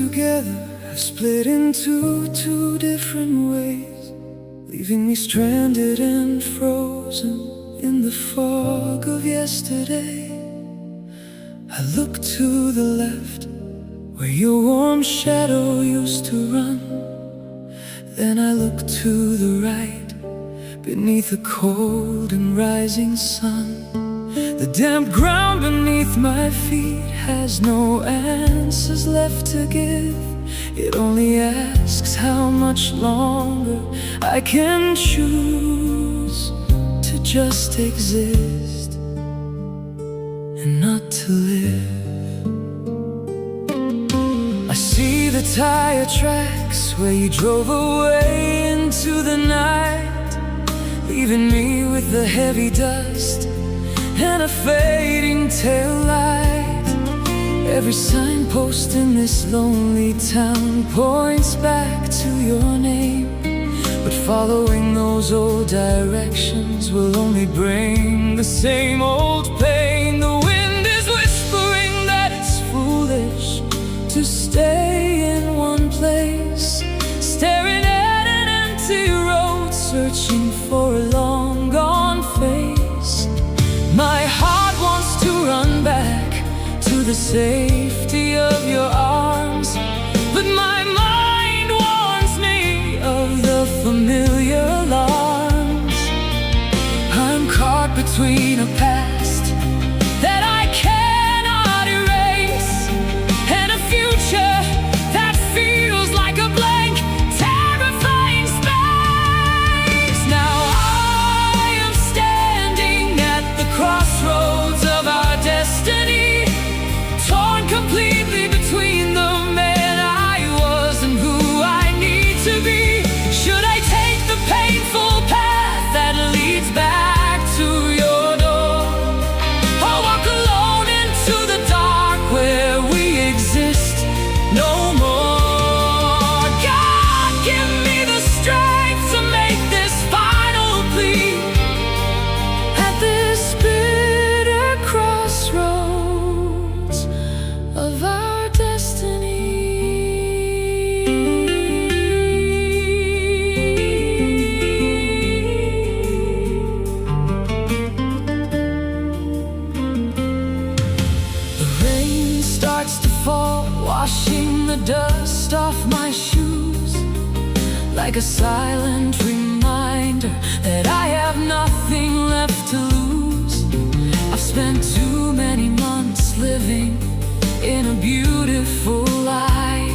together have split into two different ways, leaving me stranded and frozen in the fog of yesterday. I look to the left, where your warm shadow used to run. Then I look to the right, beneath the cold and rising sun. The damp ground beneath my feet has no answers left to give. It only asks how much longer I can choose to just exist and not to live. I see the tire tracks where you drove away into the night, leaving me with the heavy dust and a fading tail light. Every signpost in this lonely town points back to your name, but following those old directions will only bring the same old pain. The wind is whispering that it's foolish to stay in one place, staring at an empty road, searching for a long gone face. My heart wants to run back to the safety of your arms, but my mind warns me of the familiar alarms. I'm caught between a past that I cannot erase and a future that feels like a blank, terrifying space. Now I am standing at the crossroads of our destiny, torn completely between the man I was and who I need to be. Should I take the painful path that leads back to your door, or walk alone into the dark where we exist no more? God, give me the strength to make this final plea at this bitter crossroads of our destiny. The rain starts to fall, washing the dust off my shoes, like a silent reminder that I have nothing left to lose. I've spent too many months living in a beautiful lie,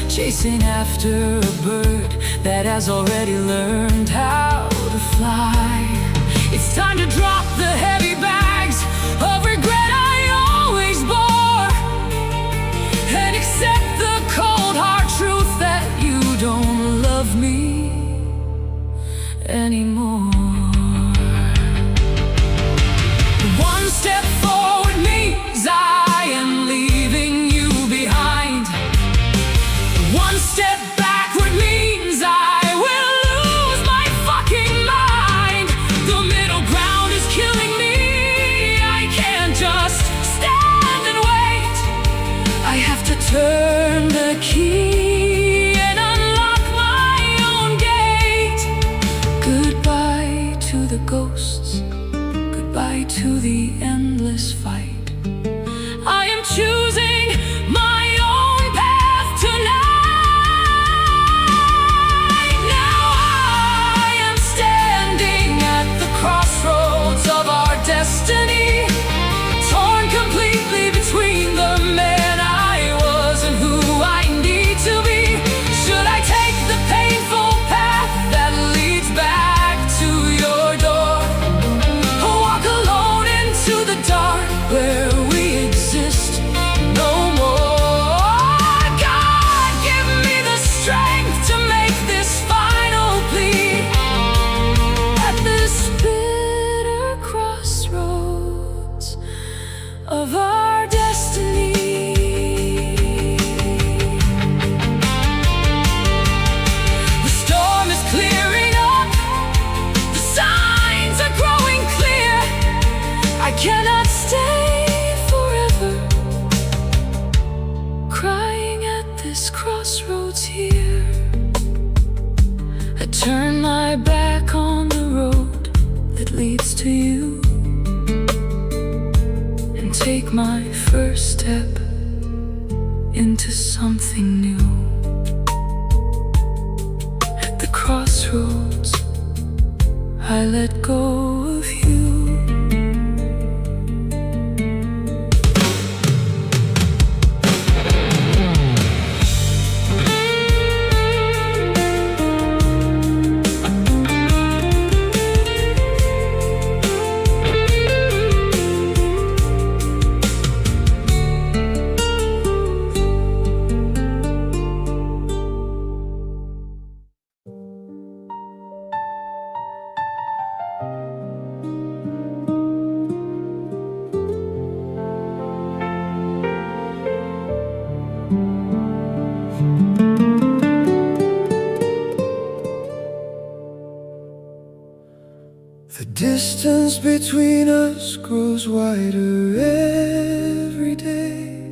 chasing after a bird that has already learned how to fly. It's time to drop the heavy bags of regret I always bore, and accept the cold hard truth that you don't love me anymore. One step forward means I am leaving you behind. One step backward means I will lose my fucking mind. The middle ground is killing me. I can't just stand and wait. I have to turn the key and unlock my own gate. Goodbye to the ghosts, goodbye to the endless fight. I am choosing my own path tonight. Now I am standing at the crossroads of our destiny, torn completely between the man I was and who I need to be. Should I take the painful path that leads back to your door, or walk alone into the dark where we exist no more? God, give me the strength to make this final plea at this bitter crossroads of our destiny. The storm is clearing up, the signs are growing clear. I cannot stay forever crying at take my first step into something new. At the crossroads, I let go of you. The distance between us grows wider every day,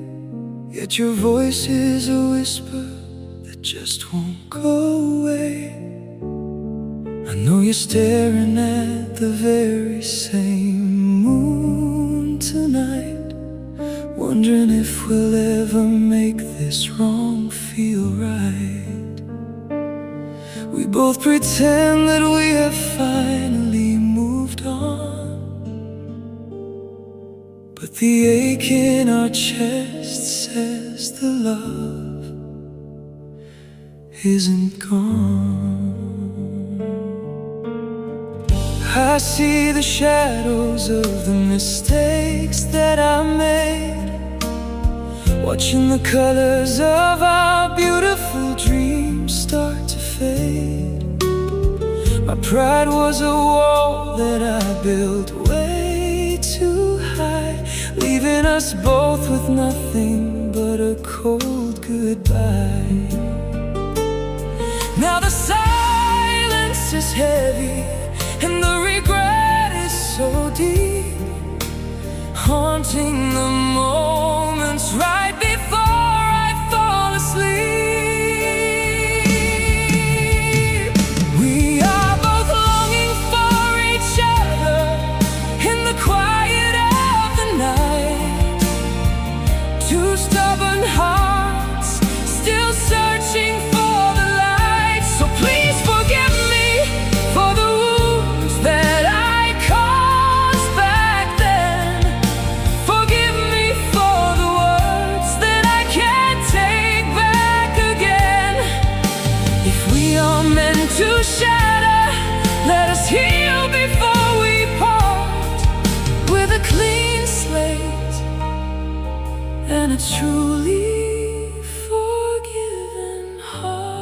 yet your voice is a whisper that just won't go away. I know you're staring at the very same moon tonight, wondering if we'll ever make this wrong feel right. We both pretend that we have finally moved on, but the ache in our chest says the love isn't gone. I see the shadows of the mistakes that I made, watching the colors of our beautiful dreams start to fade. My pride was a wall that I built way too high, leaving us both with nothing but a cold goodbye. Now the silence is heavy and the regret is so deep, haunting the moments right before I fall asleep. We are both longing for each other in the quiet of the night. Two stubborn hearts still searching for the light. So please forgive me for the wounds that I caused back then. Forgive me for the words that I can't take back again. If we are meant to shatter, let us heal before we part, with a clean slate and a truly forgiven heart.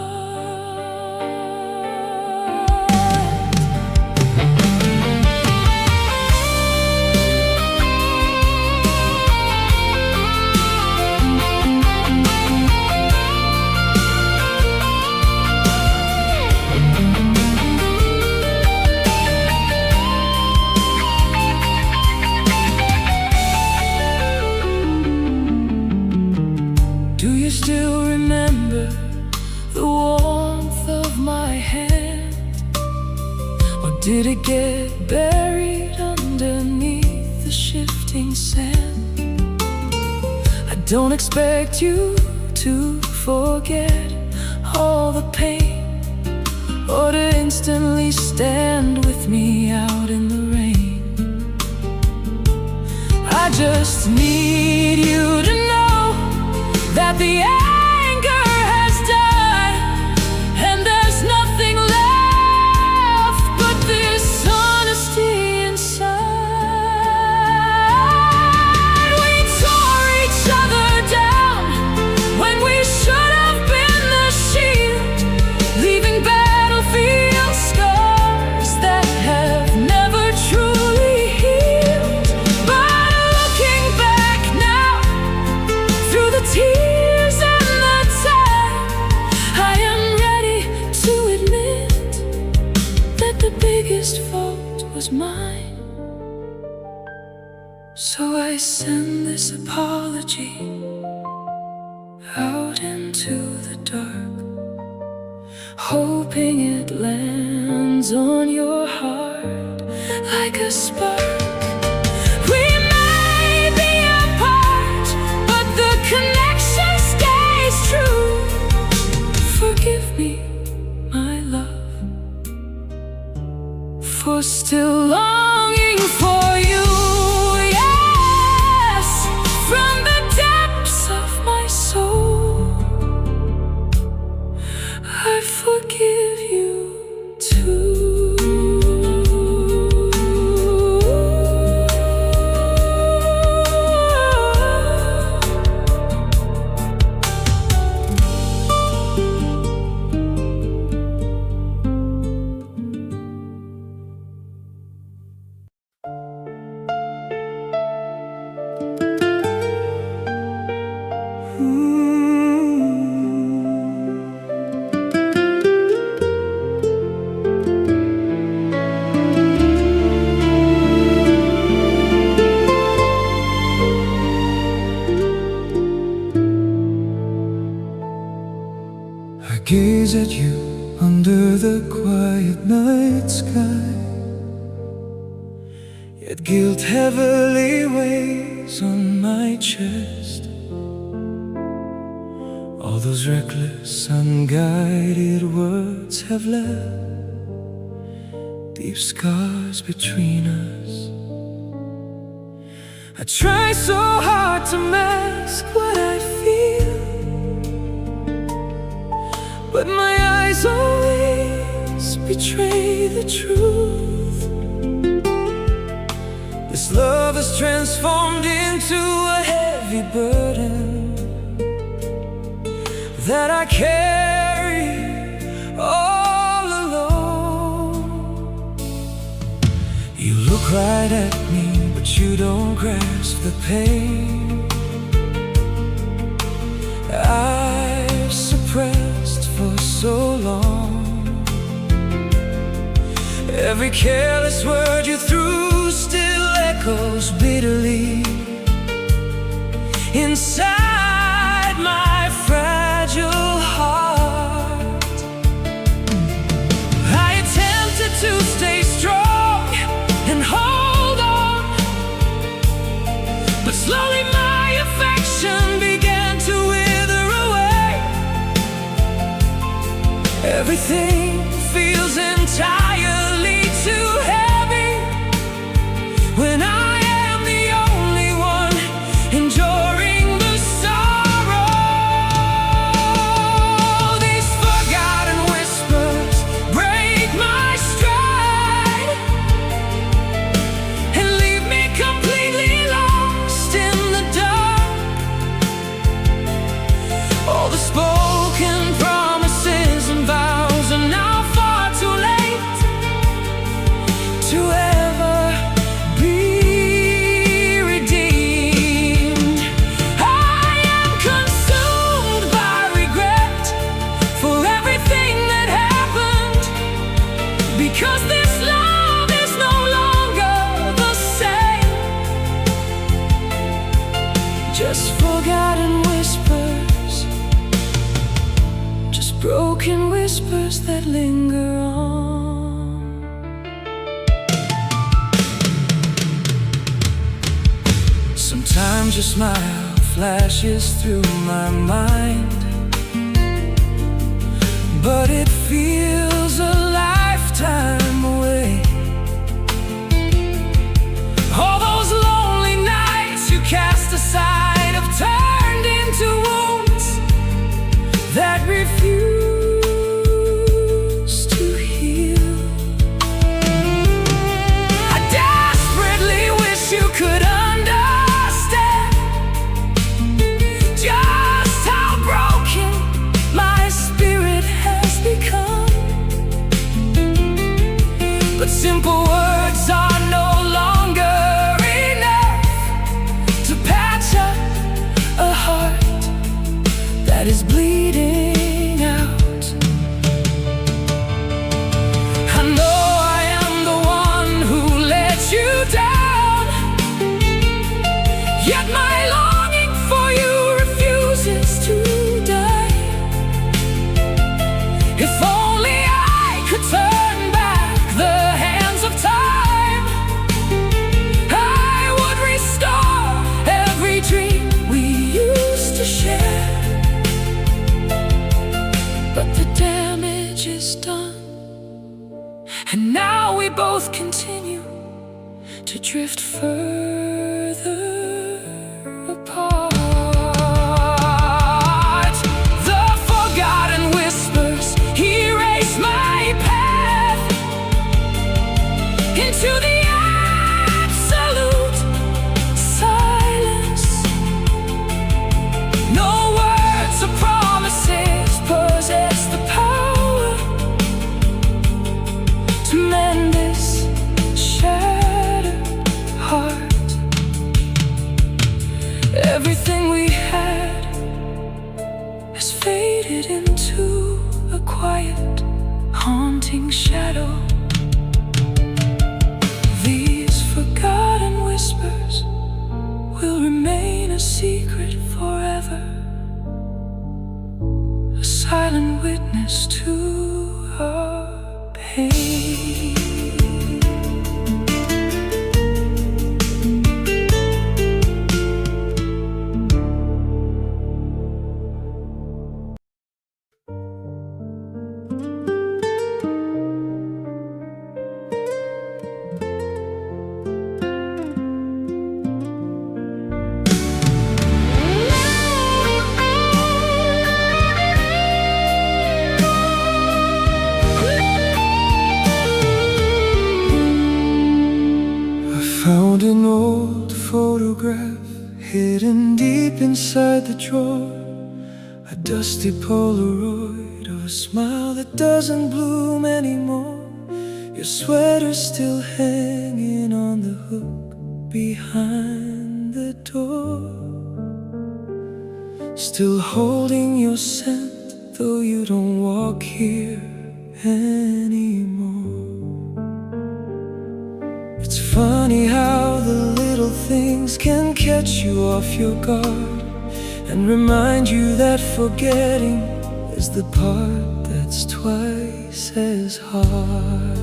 Do you still remember the warmth of my hand? Or did it get buried underneath the shifting sand? I don't expect you to forget all the pain, or to instantly stand with me out in the rain. I just need you to know that the anger has died, and there's nothing left but this honesty inside. We tore each other down when we should have been the shield, leaving battlefield scars that have never truly healed. But looking back now, through the tears and the time, I am ready to admit that the biggest fault was mine. So I send this apology out into the dark, hoping it lands on your heart like a spark. We may be a gaze at you under the quiet night sky. Yet guilt heavily weighs on my chest. All those reckless, unguided words have left deep scars between us. I try so hard to mask what I feel, but my eyes always betray the truth. This love is transformed into a heavy burden that I carry all alone. You look right at me, but you don't grasp the pain I've suppressed for so long. Every careless word you threw still echoes bitterly inside my fragile heart. I attempted to stay strong and hold on, but slowly my affection began to wither away. Everything feels entirely too heavy when I am the only one enduring the sorrow. These forgotten whispers break my stride and leave me completely lost in the dark. All the spoken promises and vows are now far too late to ever be redeemed. I am consumed by regret for everything that happened, because this love is no longer the same. Just forgotten whispers, just broken whispers that linger on. Sometimes your smile flashes through my mind, but it feels a lifetime away. All those lonely nights you cast aside have turned into wounds that refuse to heal. I desperately wish you could understand just how broken my spirit has become. But simple words are no longer enough to patch up a heart that is bleeding out. I know I am the one who let you down, yet my longing for you refuses to die. If only I could turn back the hands of time, I would restore every dream we used to share. But the damage is done, and now we both continue to drift further apart. The forgotten whispers erase my path into the absolute silence. No words or promises possess the power to mend this shattered heart. Everything we had has faded into a quiet, haunting shadow. These forgotten whispers will remain a secret forever, a silent witness pain. Found an old photograph hidden deep inside the drawer, a dusty Polaroid of a smile that doesn't bloom anymore. Your sweater's still hanging on the hook behind the door, still holding your scent, though you don't walk here anymore. It's funny how the little things can catch you off your guard and remind you that forgetting is the part that's twice as hard.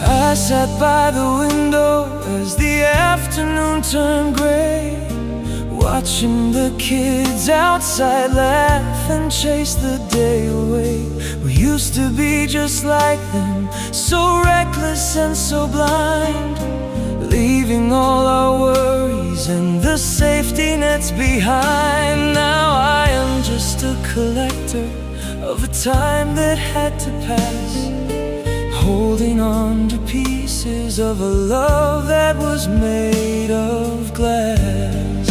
I sat by the window as the afternoon turned gray, watching the kids outside laugh and chase the day away. We used to be just like them, so reckless and so blind, leaving all our worries and the safety nets behind. Now I am just a collector of a time that had to pass, holding on to pieces of a love that was made of glass.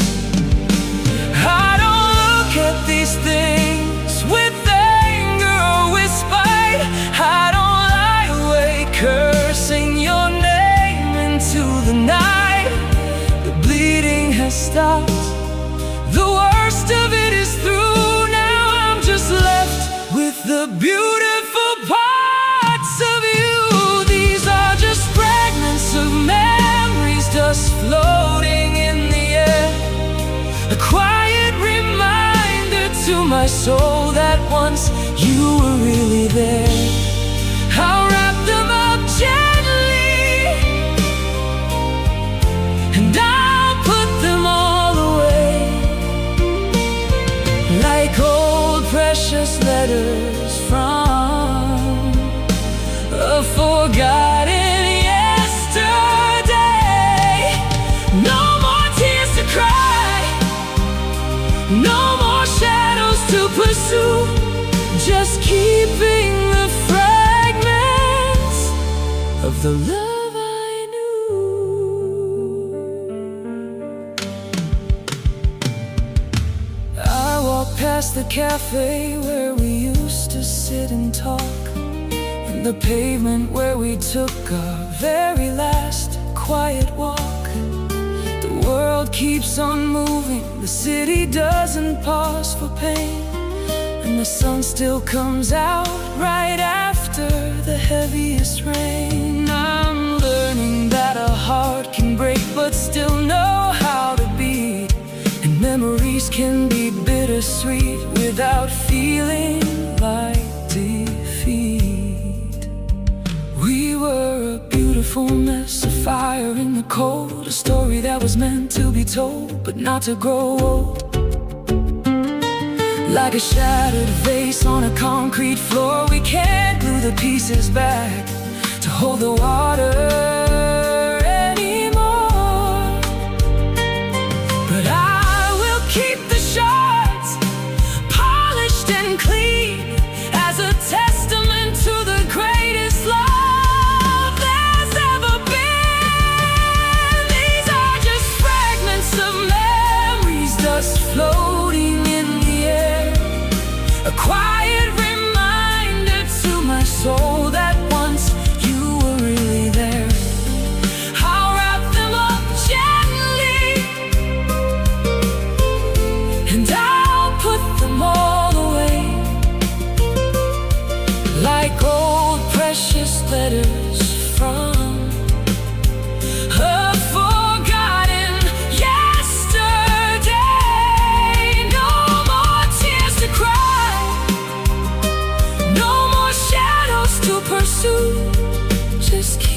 I don't look at these things with anger or with spite. I don't lie awake cursing your name into the night. The bleeding has stopped, the worst of it is through. Now I'm just left with the beautiful parts of you. These are just fragments of memories, dust floating in the air, a quiet reminder to my soul that once you were really there. I'll wrap them up gently and I'll put them all away, like old precious letters from a forgotten yesterday. No more tears to cry, no more shadows to pursue, just keeping the fragments of the love I knew. I walk past the cafe where we used to sit and talk, and the pavement where we took our very last quiet walk. The world keeps on moving, the city doesn't pause for pain, and the sun still comes out right after the heaviest rain. I'm learning that a heart can break but still know how to beat, and memories can be bittersweet without feeling like defeat. We were a beautiful mess, a fire in the cold, a story that was meant to be told but not to grow old. Like a shattered vase on a concrete floor, we can't glue the pieces back to hold the water anymore. But I will keep the shards polished and clean as a testament to the greatest love there's ever been. These are just fragments of memories, dust floating in the air, a quiet reminder to my soul that once you were really there.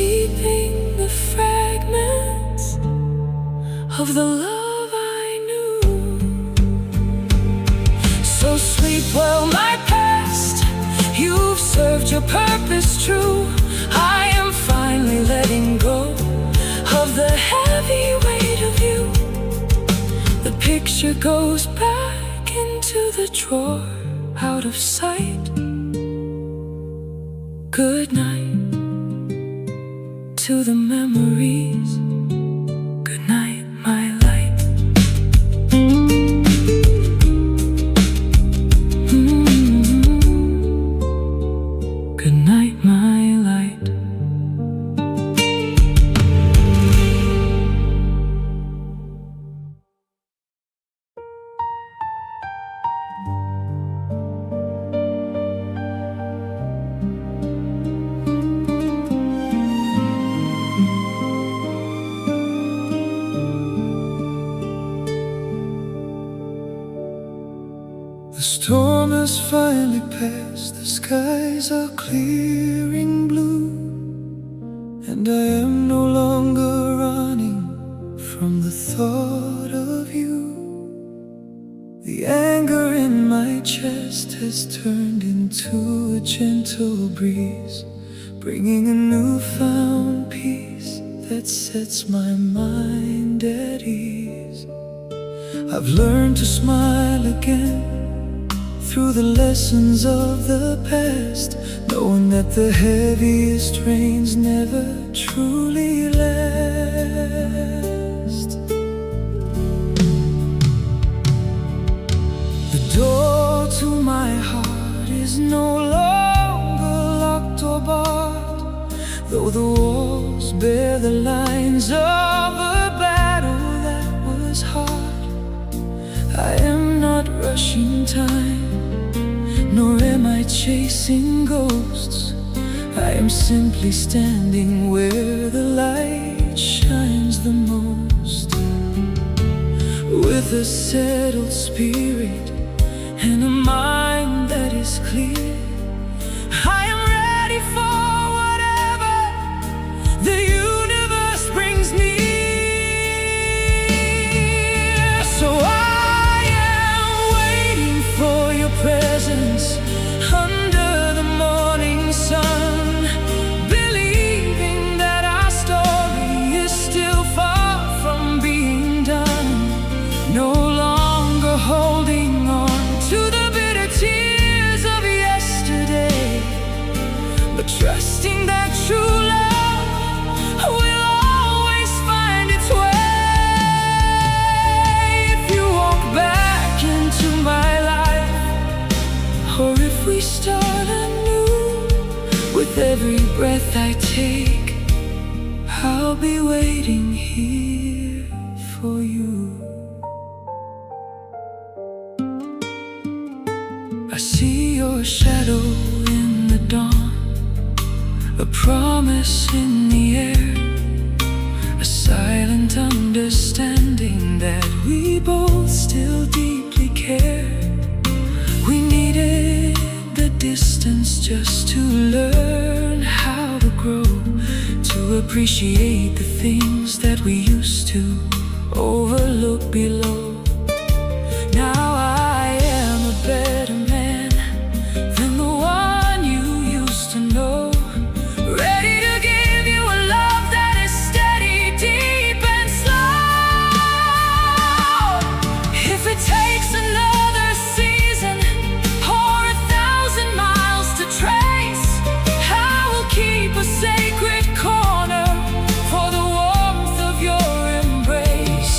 keeping the fragments of the love I knew. So sleep well, my past, you've served your purpose true. I am finally letting go of the heavy weight of you. The picture goes back into the drawer, out of sight. Good night to the memories. Good night, my light. Good night, my light. The storm has finally passed, the skies are clearing blue, and I am no longer running from the thought of you. The anger in my chest has turned into a gentle breeze, bringing a newfound peace that sets my mind at ease. I've learned to smile again through the lessons of the past, knowing that the heaviest rains never truly last. The door to my heart is no longer locked or barred, though the walls bear the lines of a battle that was hard. I am not rushing time, nor am I chasing ghosts. I am simply standing where the light shines the most. With a settled spirit and a mind that is clear, I am ready for whatever the universe brings near. So I am waiting for your presence under the morning sun, believing that our story is still far from being done. No longer holding on to the bitter tears of yesterday, but trusting that true love will always find its way. If you walk back into my life, or if we start anew, with every breath I take, I'll be waiting here for you. I see your shadow in the dawn, a promise in the air, a silent understanding that we both still deeply care. We needed the distance just to learn how to grow, to appreciate the things that we used to overlook below. Now I am a better man than the one you used to know, ready to give you a love that is steady, deep and slow. If it takes another season or 1,000 miles to trace, I will keep a sacred corner for the warmth of your embrace.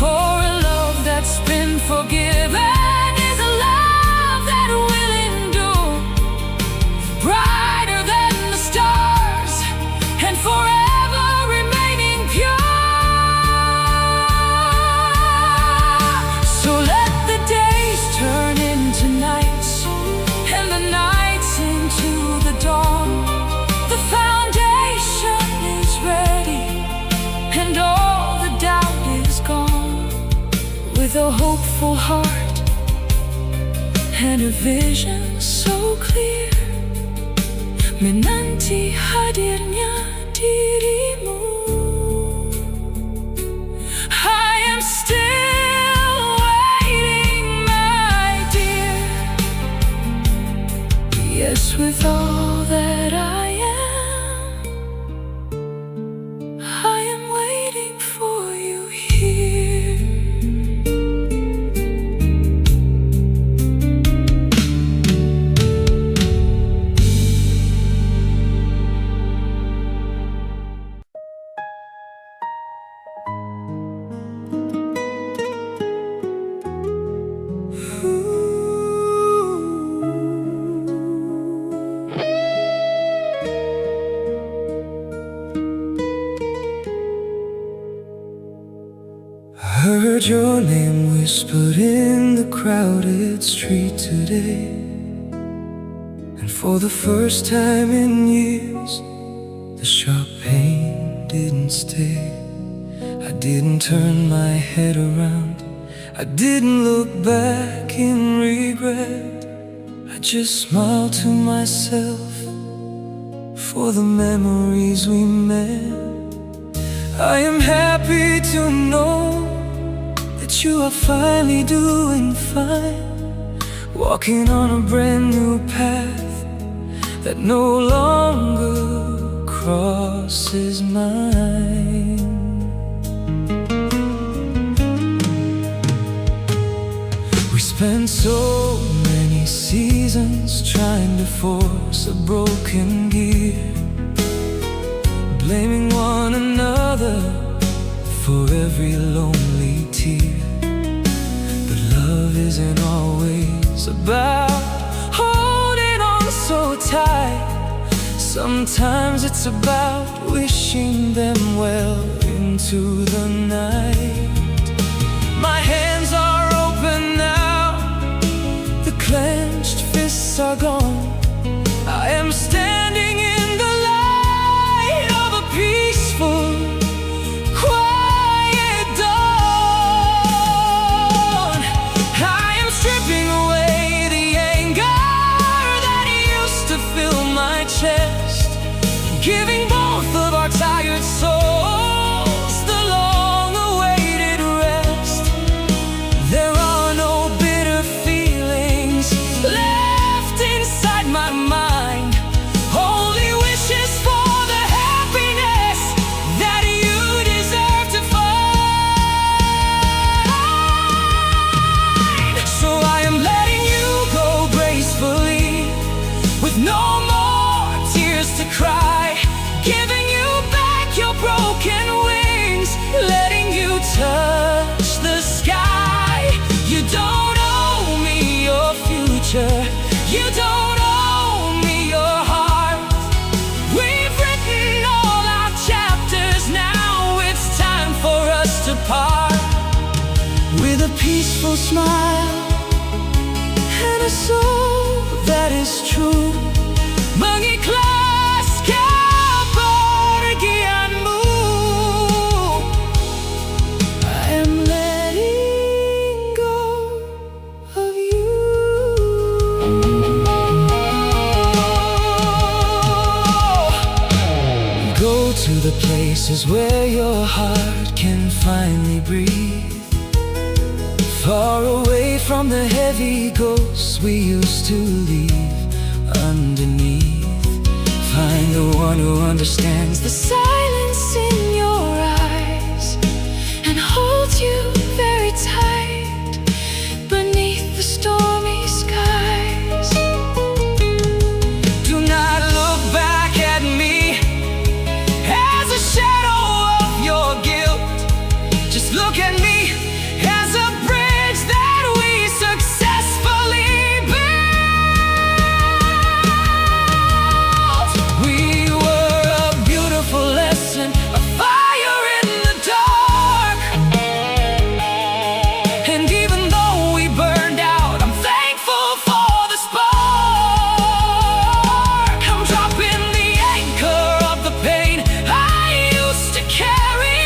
For a love that's been forgiven is a love that will endure, brighter than the stars and forever remaining pure. So let the days turn into nights and the nights into the dawn. The foundation is ready and all the doubt is gone. With a hopeful heart and a vision so clear, menanti hadirnya Dia. heard your name whispered in the crowded street today, and for the first time in years, the sharp pain didn't stay. I didn't turn my head around, I didn't look back in regret. I just smiled to myself for the memories we made. I am happy to know that you are finally doing fine, walking on a brand new path that no longer crosses mine. We spent so many seasons trying to force a broken gear, blaming one another for every lonely tear. But love isn't always about holding on so tight. Sometimes it's about wishing them well into the night. My hands are open now, the clenched fists are gone. I am standing in the light of a peaceful, quiet dawn. I am stripping away the anger that used to fill my chest, giving both of our tired souls the long-awaited rest. There are no bitter feelings left inside my mind, only wishes for the happiness that you deserve to find. So I am letting you go gracefully, with no more tears to cry, giving you back your broken wings, letting you touch the sky. You don't owe me your future, you don't owe me your heart. We've written all our chapters, now it's time for us to part. With a peaceful smile and a soul that is true, mengikhlas kepergianmu. I am letting go of you. Go to the places where your heart can finally breathe, far away from the heavy ghosts we used to leave underneath. Find the one who understands the silence in your eyes and holds you very tight beneath the stormy skies. Do not look back at me as a shadow of your guilt. Just look at me as a bridge that we successfully built. We were a beautiful lesson, a fire in the dark. And even though we burned out, I'm thankful for the spark. I'm dropping the anchor of the pain I used to carry.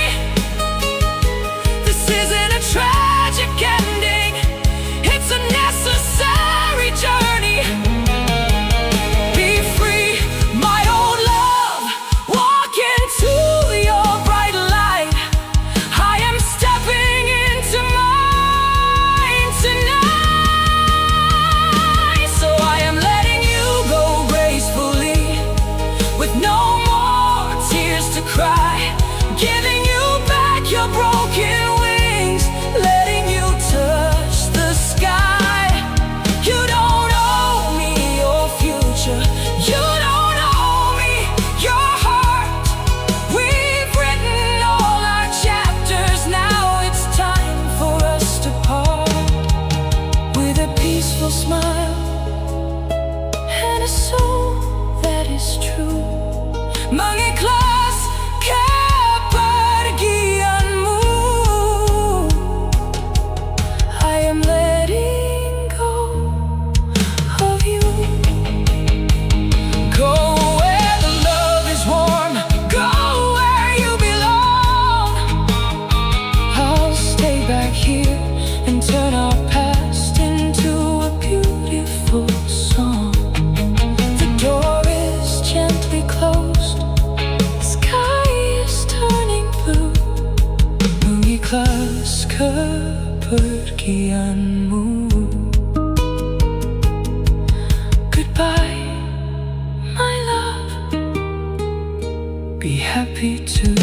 This isn't a tragic ending, it's a necessary journey. Be free, my own love, walk into your bright light. I am stepping into mine tonight. So I am letting you go gracefully, with no more tears to cry, giving you back your broken wings, letting you touch the sky. You don't owe me your future, you don't owe me your heart. We've written all our chapters, now it's time for us to part. With a peaceful smile and a soul that is true, mengikhlas kepergianmu. Goodbye, my love, be happy too.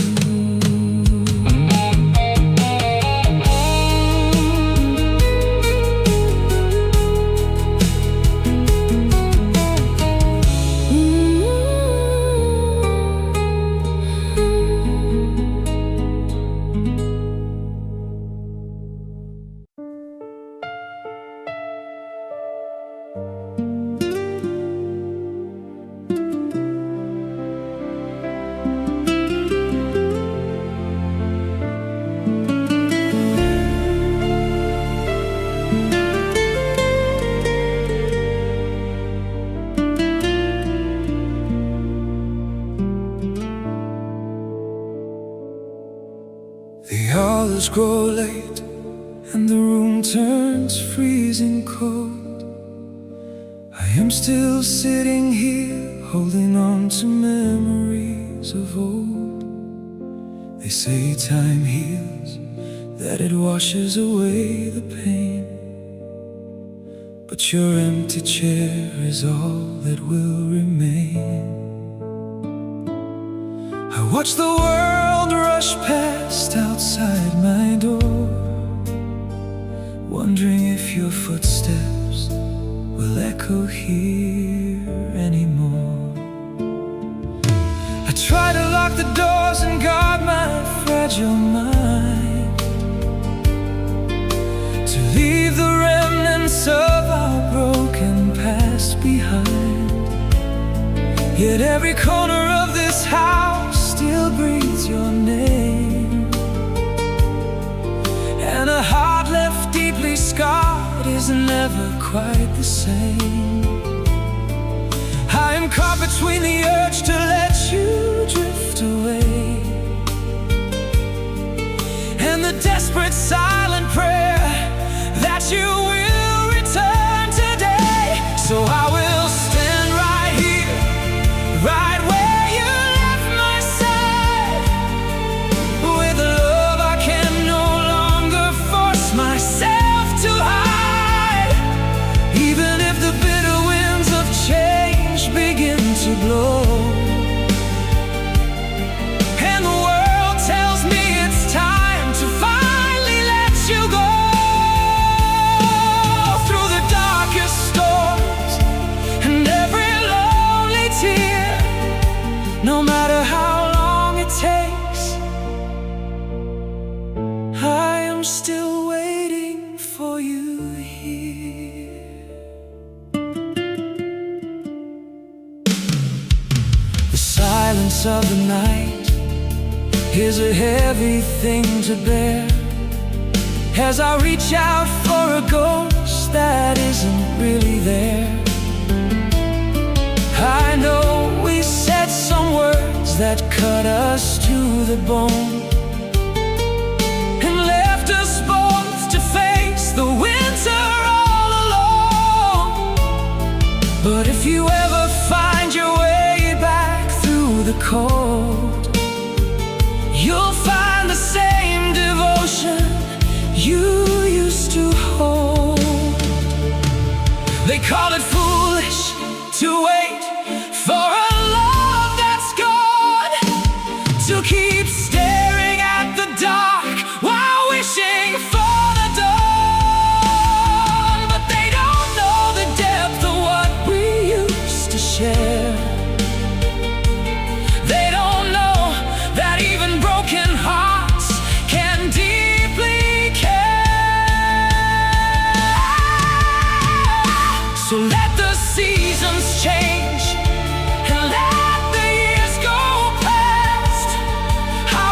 The hours grow late and the room turns freezing cold. I am still sitting here holding on to memories of old. They say time heals, that it washes away the pain, but your empty chair is all that will remain. I watch the world rush past outside my door, wondering if your footsteps will echo here anymore. I try to lock the doors and guard my fragile mind, to leave the remnants of our broken past behind. Yet every corner of this house still breathes your name, and a heart left deeply scarred is never quite the same. I am caught between the urge to let you drift away and the desperate silent prayer that you will return today. So I will stand right here, right where you left my side, with love I can no longer force myself to hide. Even if the bitter winds of change begin to blow, and the world tells me it's time to finally let you go. Through the darkest storms and every lonely tear, no matter how long it takes, I am still waiting for you here. The silence of the night is a heavy thing to bear, as I reach out for a ghost that isn't really there. I know we said some words that cut us to the bone, and left us both to face the winter all alone. But if you ever find your way back through the cold, you'll find the same devotion you used to hold. They call it foolish to wait for a love that's gone, to keep staring at the dark while wishing for the dawn. But they don't know the depth of what we used to share. They don't know that even broken hearts can deeply care. So let the seasons change and let the years go past. I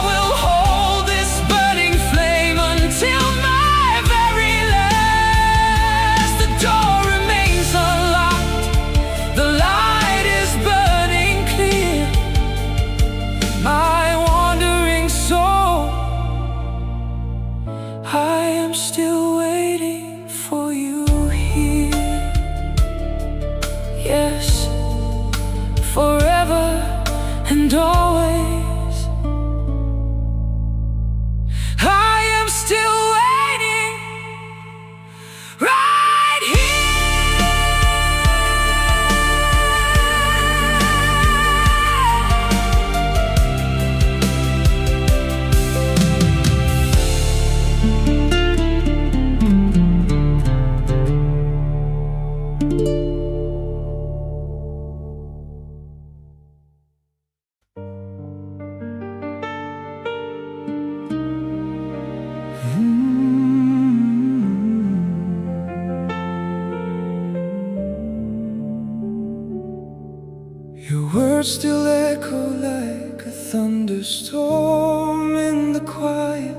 words still echo like a thunderstorm in the quiet,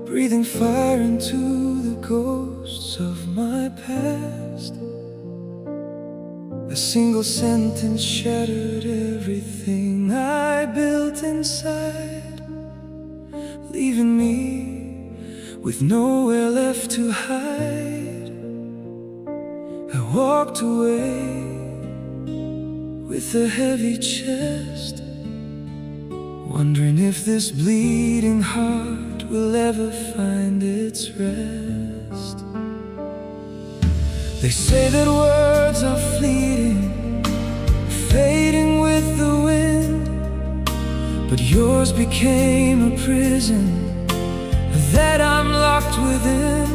breathing fire into the ghosts of my past. A single sentence shattered everything I built inside, leaving me with nowhere left to hide. I walked away with a heavy chest, wondering if this bleeding heart will ever find its rest. They say that words are fleeting, fading with the wind, but yours became a prison that I'm locked within.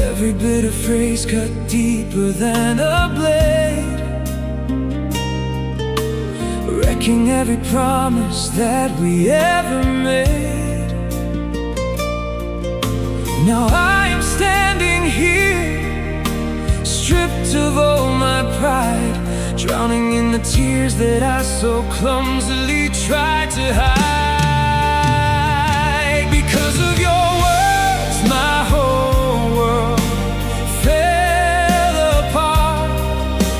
Every bitter phrase cut deeper than a blade, wrecking every promise that we ever made. Now I am standing here, stripped of all my pride, drowning in the tears that I so clumsily tried to hide. Because of your words, my whole world fell apart.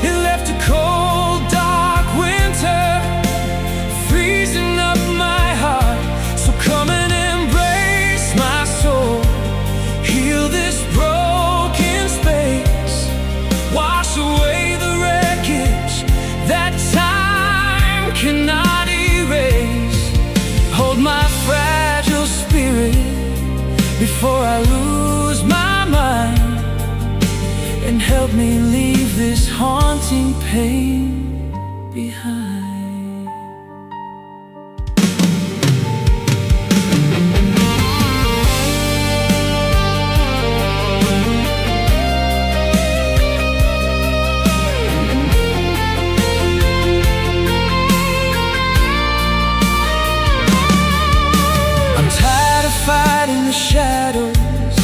It left a cold, dark winter freezing up my heart. So come and embrace my soul, heal this broken space, wash away the wreckage that time cannot erase. Hold my fragile spirit before I lose my mind, and help me leave this haunting pain behind. Fighting the shadows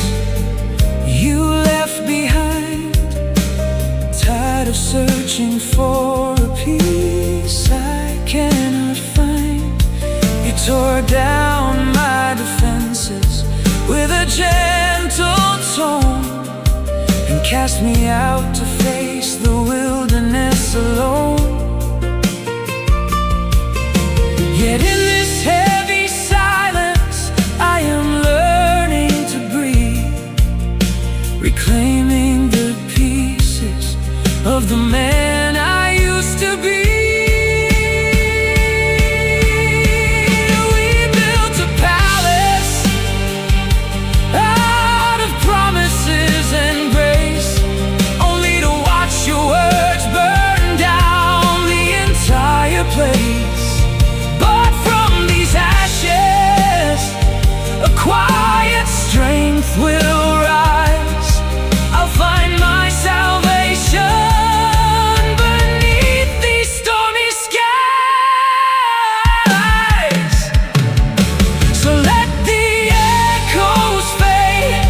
you left behind, tired of searching for a peace I cannot find. You tore down my defenses with a gentle tone, and cast me out to face the wilderness alone. Yet in this heavy silence I am learning to breathe, reclaiming the pieces of the man I used to be. We built a palace out of promises and grace, only to watch your words burn down the entire place. But from these ashes a quiet strength will rise. I'll find my salvation beneath these stormy skies. So let the echoes fade,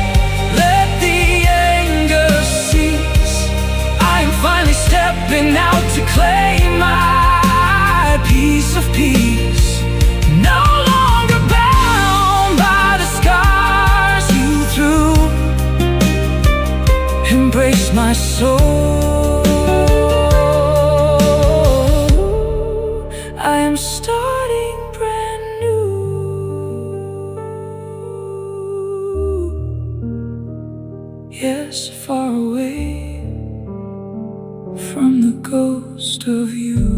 let the anger cease. I am finally stepping out to claim my piece of peace. No longer bound by the scars you threw. Embrace my soul. I am starting brand new. Yes, far away from the ghost of you.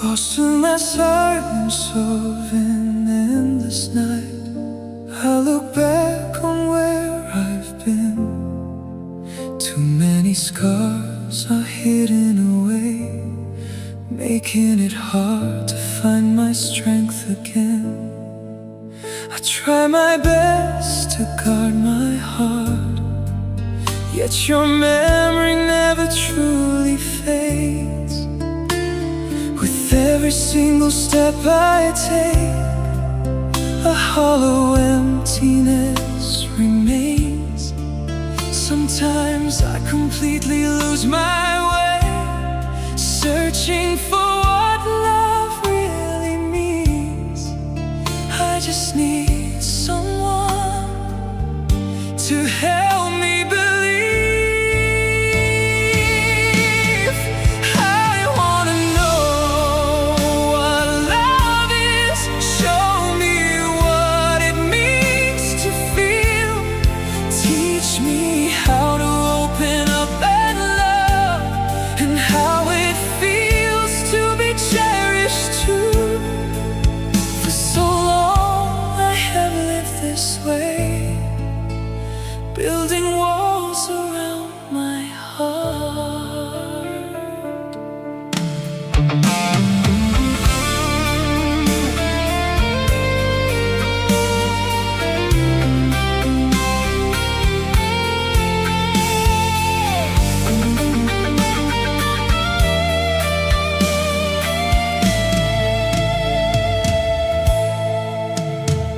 Lost in that silence of an endless night, I look back on where I've been. Too many scars are hidden away, making it hard to find my strength again. I try my best to guard my heart, yet your memory never truly fades. With every single step I take, a hollow emptiness remains. Sometimes I completely lose my way, searching for what love really means. I just need someone to help me believe. I wanna know what love is. Show me what it means to feel. Teach me how to open up and love, and how it feels to be cherished too. For so long I have lived this way, building walls around my heart.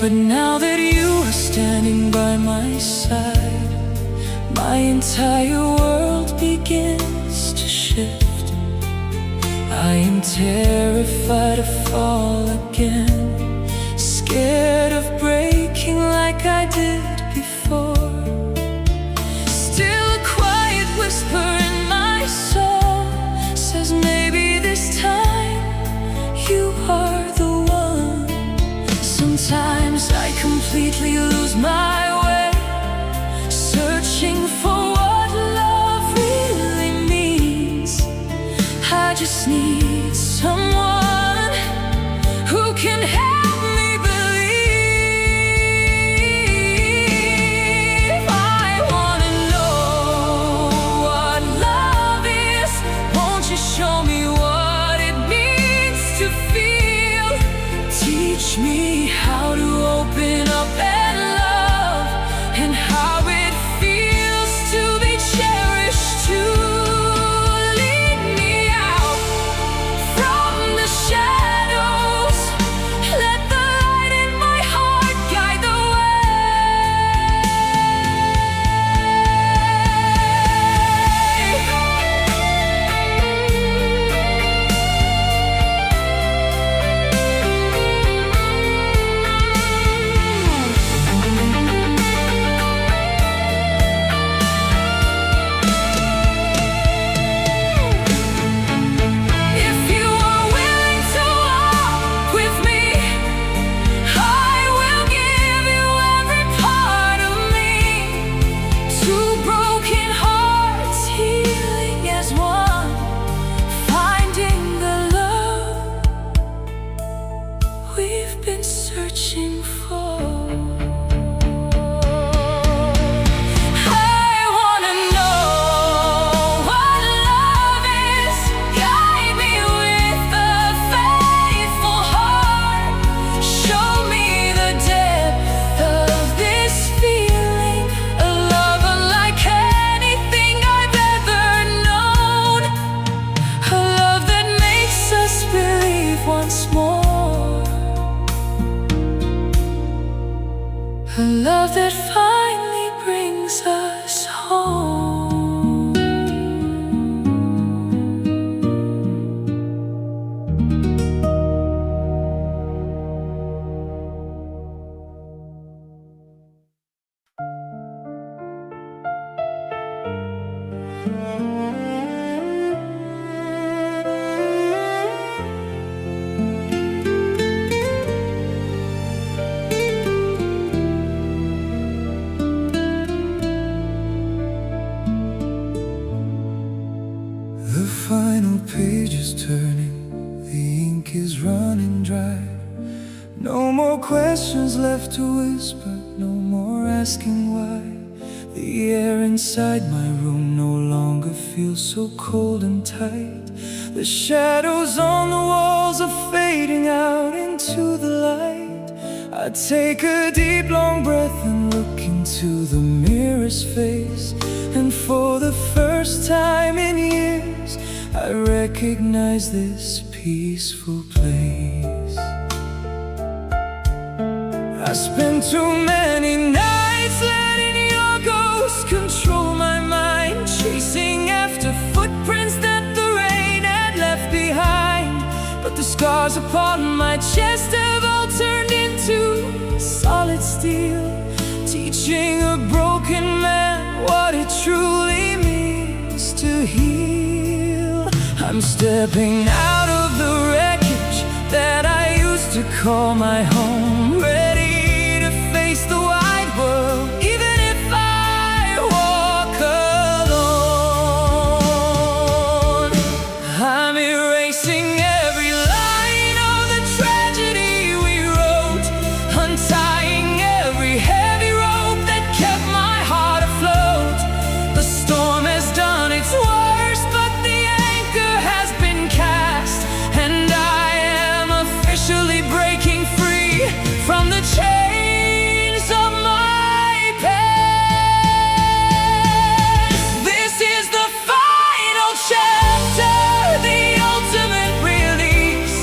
But now that you are standing by my side, my entire world begins to shift. I am terrified to fall again, scared of breaking like I did before. Still a quiet whisper in my soul says maybe this time you are the one. Sometimes I completely lose my way, searching for what love really means. I just need someone who can help me believe. I wanna know what love is. Won't you show me what it means to feel? Teach me how to open up and love, and how it feels to be cherished too. Lead me out from the shadows, let the light in my heart guide the If you are willing to walk with me, I will give you every part of me. Two broken hearts healing as one, finding the love we've been searching for. I wanna know what love is. Guide me with a faithful heart. Show me the depth of this feeling, a love unlike anything I've ever known. A love that makes us believe once more. A love that finally brings us home. The final page is turning, the ink is running dry. No more questions left to whisper, no more asking why. The air inside my room no longer feels so cold and tight. The shadows on the walls are fading out into the light. I take a deep long breath and look into the mirror's face, and for the first time in years I recognize this peaceful place. I spent too many nights letting your ghost control my mind, chasing after footprints that the rain had left behind. But the scars upon my chest have all turned into solid steel, teaching a broken man what it truly means to heal. I'm stepping out of the wreckage that I used to call my home, ready to face the wide world, even if I walk alone. I'm erasing every line of the tragedy we wrote, untying every heavy rope that kept my heart afloat. The storm has done its worst, but the anchor has been cast, and I am officially breaking free from the chains of my past. This is the final chapter, the ultimate release,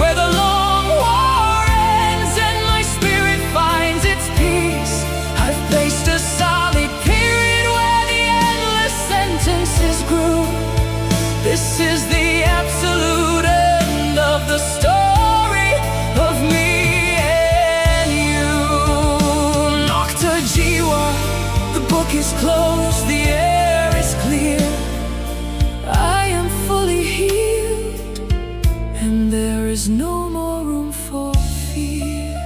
where the long war ends and my spirit finds its peace. I've placed a solid period where the endless sentences grew. This is the absolute end of the story of me and you. Noktah Jiwa, the book is closed, the air is clear. I am fully healed, and there is no more room for fear.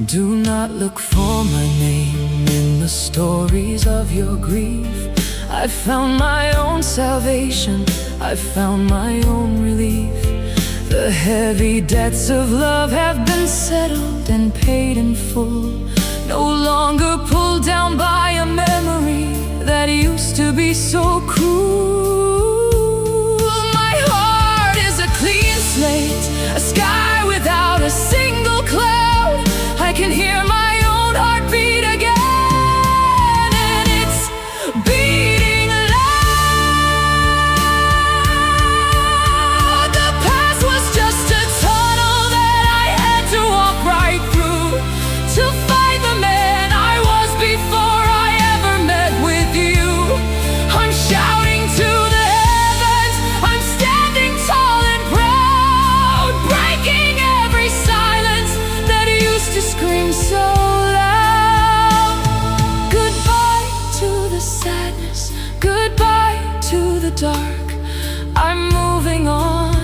Do not look for my name in the stories of your grief. I found my own salvation, I found my own relief. The heavy debts of love have been settled and paid in full, no longer pulled down by a memory that used to be so cruel. My heart is a clean slate, a sky without a single cloud. I can hear my own heartbeat again, and it's beating loud. The past was just a tunnel that I had to walk right through to find the man I was before I ever met with you. I'm shouting to the heavens, I'm standing tall and proud, breaking every silence that used to scream so loud. Goodbye to the sadness, goodbye to the dark. I'm moving on,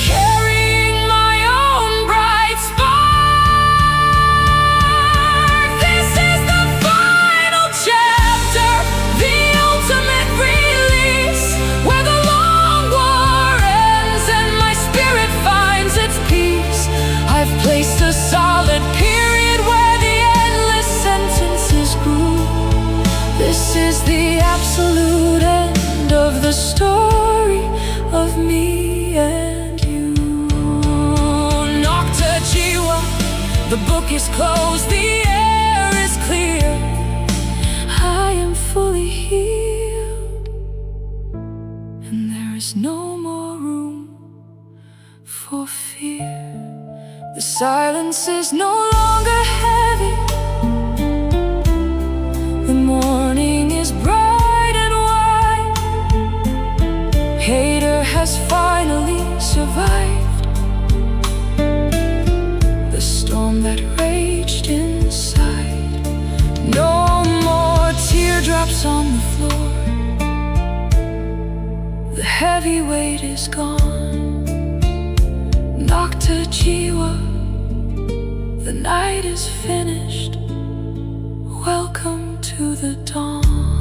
carrying my own bright spark. This is the final chapter, the ultimate release, where the long war ends and my spirit finds its peace. I've placed a solid period where the endless sentences grew. This is the absolute end of the story of me and you. Noktah Jiwa, the book is closed, the air is clear. I am fully healed, and there is no more room for fear. The silence is no longer heavy, the morning is bright and wide. Hater has finally survived the storm that raged inside. No more teardrops on the floor, the heavy weight is gone. Noktah Jiwa, the night is finished. Welcome to the dawn.